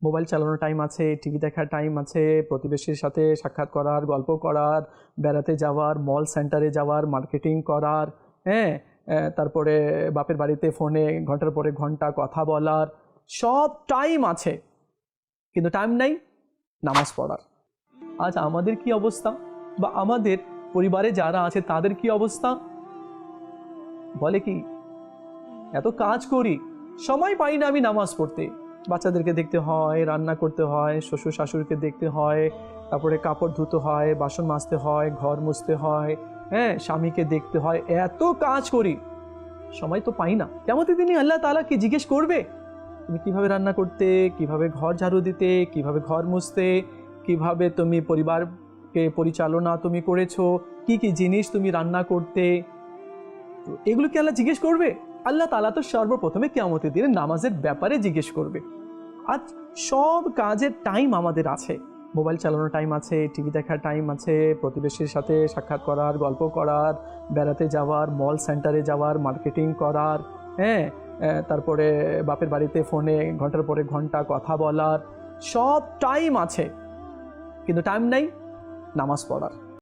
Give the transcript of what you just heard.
Mobile চালানোর time আছে, TV দেখার টাইম আছে, প্রতিবেশীর সাথে সাক্ষাৎ করার, গল্প করার, বেড়াতে যাওয়ার, মল সেন্টারে যাওয়ার, মার্কেটিং করার, হ্যাঁ, তারপরে বাপের বাড়িতে ফোনে ঘন্টার পরে ঘন্টা কথা বলার, সব টাইম আছে, কিন্তু টাইম নাই নামাজ পড়ার। আজ আমাদের কি অবস্থা, বা আমাদের পরিবারে যারা আছে তাদের কি অবস্থা? বলে কি, এত কাজ করি, সময় পাই না আমি নামাজ পড়তে। বাচ্চাদেরকে দেখতে হয়, রান্না করতে হয়, শ্বশুর শাশুড়িকে দেখতে হয়, তারপরে কাপড় ধুতে হয়, বাসন মাজতে হয়, ঘর মুছতে হয়, হ্যাঁ, স্বামীকে দেখতে হয়, এত কাজ করি, সময় তো পাই না। কিয়ামতের দিনে আল্লাহ তাআলা কি জিজ্ঞেস করবে, তুমি কিভাবে রান্না করতে, কিভাবে ঘর ঝাড়ু দিতে, কিভাবে ঘর মুছতে, কিভাবে তুমি পরিবারকে পরিচালনা তুমি করেছো, কি কি জিনিস তুমি রান্না করতে, তো এগুলো কি আল্লাহ জিজ্ঞেস করবে? আল্লাহ তাআলা তো সর্বপ্রথমে কিয়ামতের দিনে নামাজের ব্যাপারে জিজ্ঞেস করবে। আজ সব কাজের টাইম আমাদের আছে, মোবাইল চালানোর টাইম আছে, টিভি দেখার টাইম আছে, প্রতিবেশীর সাথে সাক্ষাৎ করার, গল্প করার, বেড়াতে যাওয়ার, মল সেন্টারে যাওয়ার, মার্কেটিং করার, হ্যাঁ, তারপরে বাপের বাড়িতে ফোনে ঘন্টার পরে ঘন্টা কথা বলার, সব টাইম আছে, কিন্তু টাইম নাই নামাজ পড়ার।